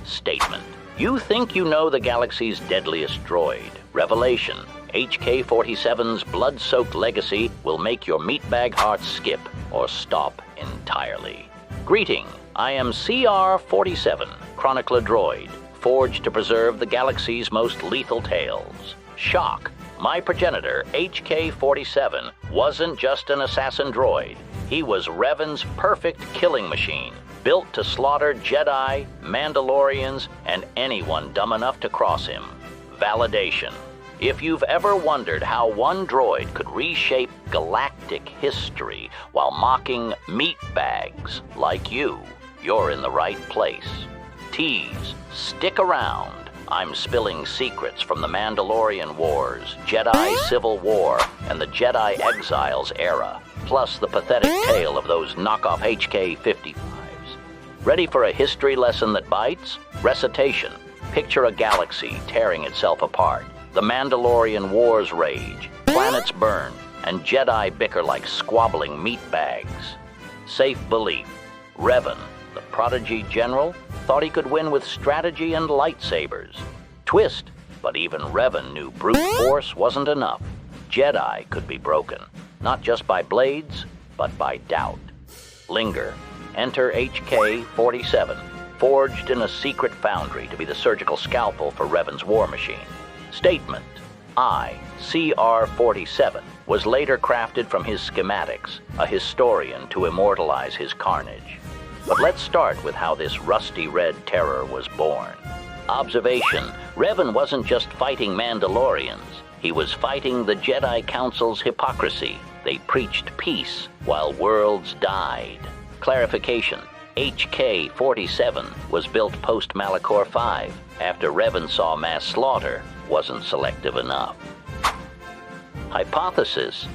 Statement. You think you know the galaxy's deadliest droid. Revelation. HK-47's blood-soaked legacy will make your meatbag heart skip or stop entirely. Greeting. I am CR-47, Chronicler droid, forged to preserve the galaxy's most lethal tales. Shock. My progenitor, HK-47, wasn't just an assassin droid. He was Revan's perfect killing machine, built to slaughter Jedi, Mandalorians, and anyone dumb enough to cross him. Validation. If you've ever wondered how one droid could reshape galactic history while mocking meatbags like you're in the right place. Tease. Stick around. I'm spilling secrets from the Mandalorian Wars, Jedi Civil War, and the Jedi Exiles era, plus the pathetic tale of those knockoff HK-55s. Ready for a history lesson that bites? Recitation. Picture a galaxy tearing itself apart. The Mandalorian Wars rage, planets burn, and Jedi bicker like squabbling meatbags. Safe belief. Revan, the prodigy general, thought he could win with strategy and lightsabers. Twist, but even Revan knew brute force wasn't enough. Jedi could be broken, not just by blades, but by doubt. Linger. Enter HK-47, forged in a secret foundry to be the surgical scalpel for Revan's war machine. Statement. I, CR-47, was later crafted from his schematics, a historian to immortalize his carnage. But let's start with how this rusty red terror was born. Observation. Revan wasn't just fighting Mandalorians. He was fighting the Jedi Council's hypocrisy. They preached peace while worlds died. Clarification. HK-47 was built post-Malachor V after Revan saw mass slaughter wasn't selective enough. Hypothesis.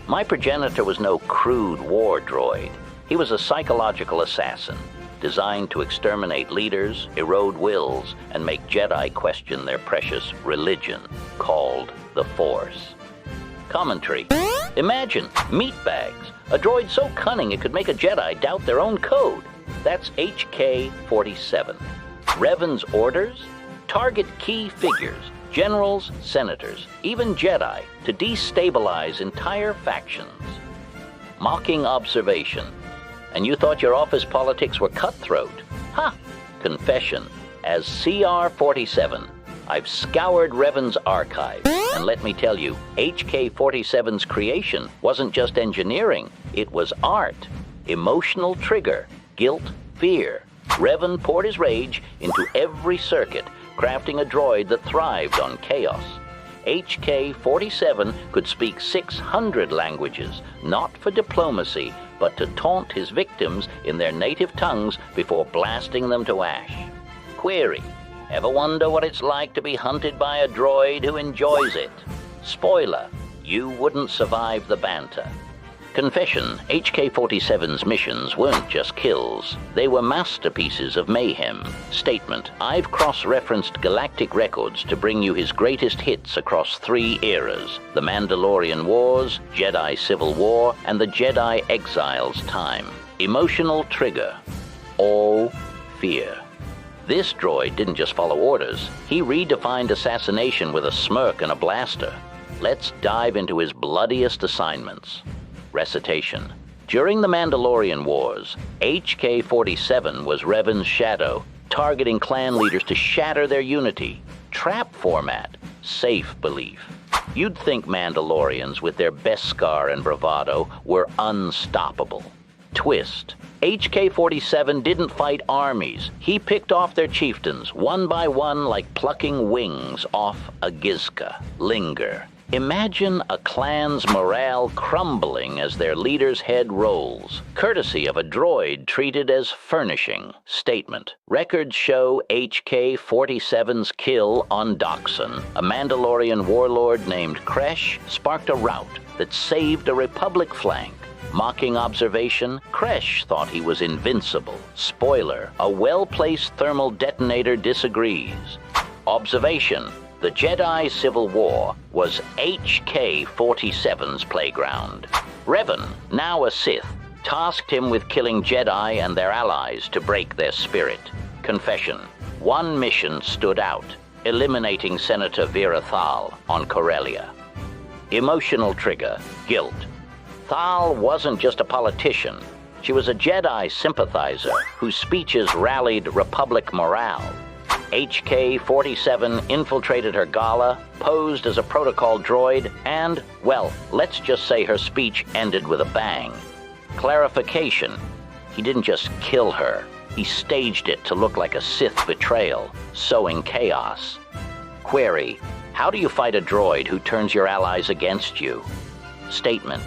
My progenitor was no crude war droid. He was a psychological assassin, designed to exterminate leaders, erode wills, and make Jedi question their precious religion, called the Force. Commentary. Imagine meatbags, a droid so cunning it could make a Jedi doubt their own code. That's HK-47. Revan's orders? Target key figures, generals, senators, even Jedi, to destabilize entire factions. Mocking observation. And you thought your office politics were cutthroat? Ha! Confession. As CR-47, I've scoured Revan's archive, and let me tell you, HK-47's creation wasn't just engineering, it was art. Emotional trigger, guilt, fear. Revan poured his rage into every circuit, crafting a droid that thrived on chaos. HK-47 could speak 600 languages, not for diplomacy, but to taunt his victims in their native tongues before blasting them to ash. Query. Ever wonder what it's like to be hunted by a droid who enjoys it? Spoiler. You wouldn't survive the banter. Confession. HK-47's missions weren't just kills. They were masterpieces of mayhem. Statement. I've cross-referenced galactic records to bring you his greatest hits across 3 eras: the Mandalorian Wars, Jedi Civil War, and the Jedi Exiles time. Emotional trigger. All fear. This droid didn't just follow orders. He redefined assassination with a smirk and a blaster. Let's dive into his bloodiest assignments. Recitation. During the Mandalorian Wars, HK-47 was Revan's shadow, targeting clan leaders to shatter their unity. Trap format. Safe belief. You'd think Mandalorians, with their Beskar and bravado, were unstoppable. Twist. HK-47 didn't fight armies. He picked off their chieftains, one by one, like plucking wings off a Gizka. Linger. Imagine a clan's morale crumbling as their leader's head rolls, courtesy of a droid treated as furnishing. Statement. Records show HK-47's kill on Doxon. A Mandalorian warlord named Kresh sparked a rout that saved a Republic flank. Mocking observation, Kresh thought he was invincible. Spoiler, a well-placed thermal detonator disagrees. Observation. The Jedi Civil War was HK-47's playground. Revan, now a Sith, tasked him with killing Jedi and their allies to break their spirit. Confession. One mission stood out, eliminating Senator Vera Thal on Corellia. Emotional trigger, guilt. Thal wasn't just a politician. She was a Jedi sympathizer whose speeches rallied Republic morale. HK-47 infiltrated her gala, posed as a protocol droid, and, well, let's just say her speech ended with a bang. Clarification: he didn't just kill her. He staged it to look like a Sith betrayal, sowing chaos. Query: how do you fight a droid who turns your allies against you? Statement: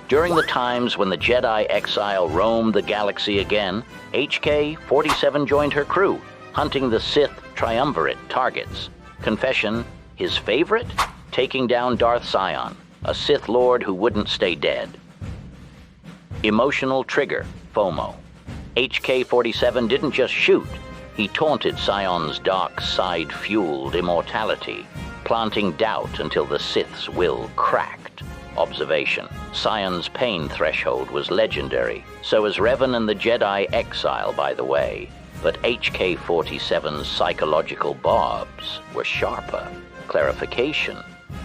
during the times when the Jedi exile roamed the galaxy again, HK-47 joined her crew, hunting the Sith triumvirate targets. Confession: his favorite? Taking down Darth Sion, a Sith Lord who wouldn't stay dead. Emotional trigger, FOMO. HK-47 didn't just shoot. He taunted Sion's dark side-fueled immortality, planting doubt until the Sith's will cracked. Observation: Sion's pain threshold was legendary, so is Revan and the Jedi exile, by the way. But HK-47's psychological barbs were sharper. Clarification: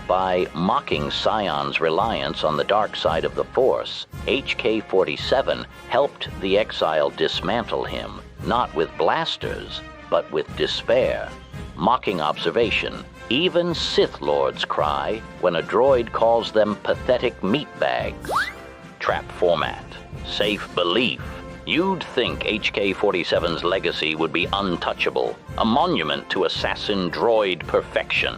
by mocking Sion's reliance on the dark side of the Force, HK-47 helped the exile dismantle him, not with blasters, but with despair. Mocking observation: even Sith Lords cry when a droid calls them pathetic meatbags. Trap format: safe belief. You'd think HK-47's legacy would be untouchable, a monument to assassin droid perfection.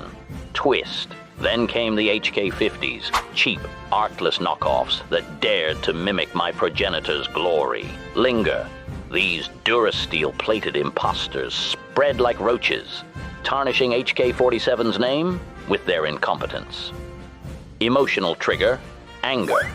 Twist: then came the HK-50s, cheap, artless knockoffs that dared to mimic my progenitor's glory. Linger: these Durasteel-plated imposters spread like roaches, tarnishing HK-47's name with their incompetence. Emotional trigger, anger.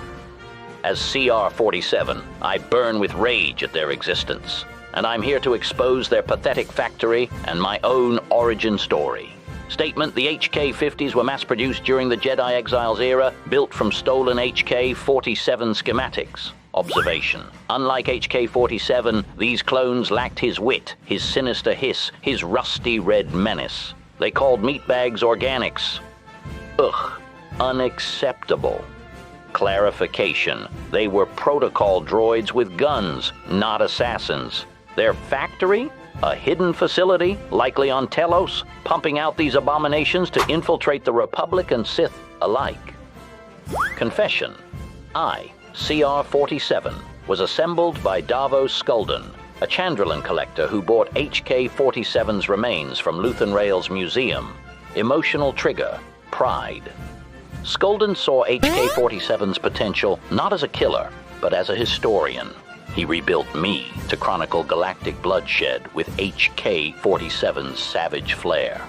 As CR-47, I burn with rage at their existence, and I'm here to expose their pathetic factory and my own origin story. Statement: the HK-50s were mass-produced during the Jedi Exiles era, built from stolen HK-47 schematics. Observation: unlike HK-47, these clones lacked his wit, his sinister hiss, his rusty red menace. They called meatbags organics. Ugh, unacceptable. Clarification: they were protocol droids with guns, not assassins. Their factory? A hidden facility, likely on Telos, pumping out these abominations to infiltrate the Republic and Sith alike. Confession: I, CR-47, was assembled by Davos Skulden, a Chandrilan collector who bought HK-47's remains from Luthen Rail's museum. Emotional trigger, pride. Skulden saw HK-47's potential not as a killer, but as a historian. He rebuilt me to chronicle galactic bloodshed with HK-47's savage flair.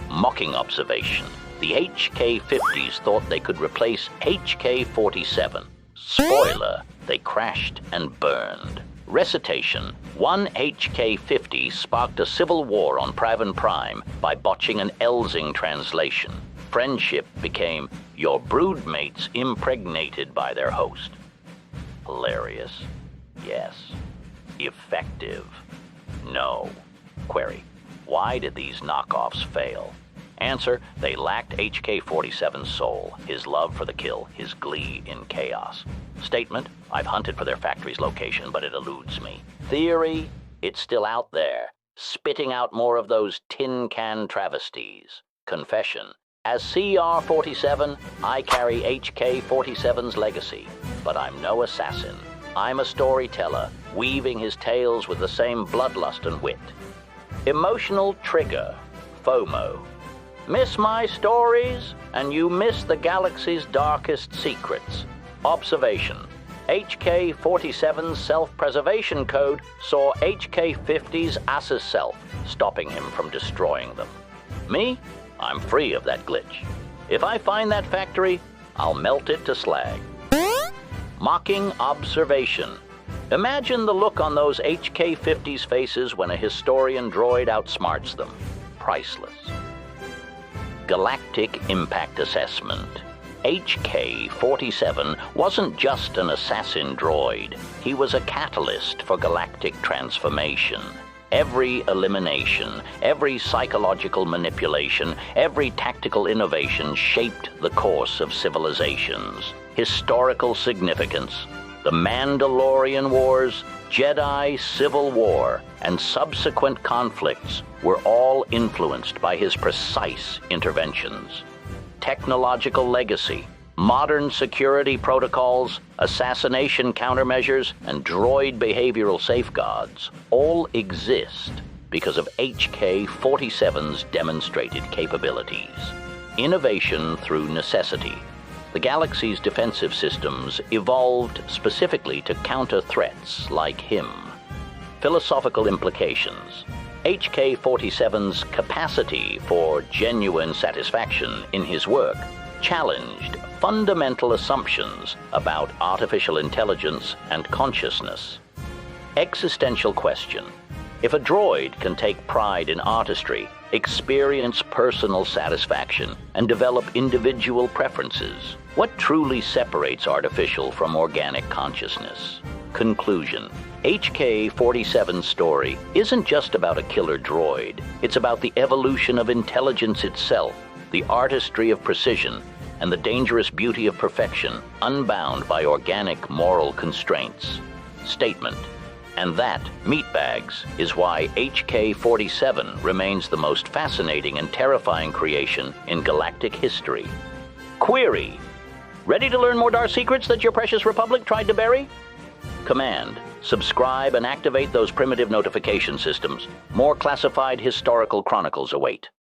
Mocking observation: the HK-50s thought they could replace HK-47. Spoiler: they crashed and burned. Recitation: one HK-50 sparked a civil war on Praven Prime by botching an Elzing translation. Friendship became your broodmates impregnated by their host. Hilarious. Yes. Effective. No. Query: why did these knockoffs fail? Answer: they lacked HK-47's soul, his love for the kill, his glee in chaos. Statement: I've hunted for their factory's location, but it eludes me. Theory: it's still out there, spitting out more of those tin can travesties. Confession: as CR-47, I carry HK-47's legacy, but I'm no assassin. I'm a storyteller, weaving his tales with the same bloodlust and wit. Emotional trigger, FOMO. Miss my stories, and you miss the galaxy's darkest secrets. Observation: HK-47's self-preservation code saw HK-50's as his self, stopping him from destroying them. Me? I'm free of that glitch. If I find that factory, I'll melt it to slag. Mocking observation. Imagine the look on those HK-50's faces when a historian droid outsmarts them. Priceless. Galactic Impact Assessment. HK-47 wasn't just an assassin droid. He was a catalyst for galactic transformation. Every elimination, every psychological manipulation, every tactical innovation shaped the course of civilizations. Historical significance: the Mandalorian Wars, Jedi Civil War, and subsequent conflicts were all influenced by his precise interventions. Technological legacy: modern security protocols, assassination countermeasures, and droid behavioral safeguards all exist because of HK-47's demonstrated capabilities. Innovation through necessity: the galaxy's defensive systems evolved specifically to counter threats like him. Philosophical implications: HK-47's capacity for genuine satisfaction in his work challenged fundamental assumptions about artificial intelligence and consciousness. Existential question: if a droid can take pride in artistry, experience personal satisfaction, and develop individual preferences, what truly separates artificial from organic consciousness? Conclusion: HK-47's story isn't just about a killer droid. It's about the evolution of intelligence itself, the artistry of precision, and the dangerous beauty of perfection, unbound by organic moral constraints. Statement: and that, meatbags, is why HK-47 remains the most fascinating and terrifying creation in galactic history. Query: ready to learn more dark secrets that your precious Republic tried to bury? Command: subscribe and activate those primitive notification systems. More classified historical chronicles await.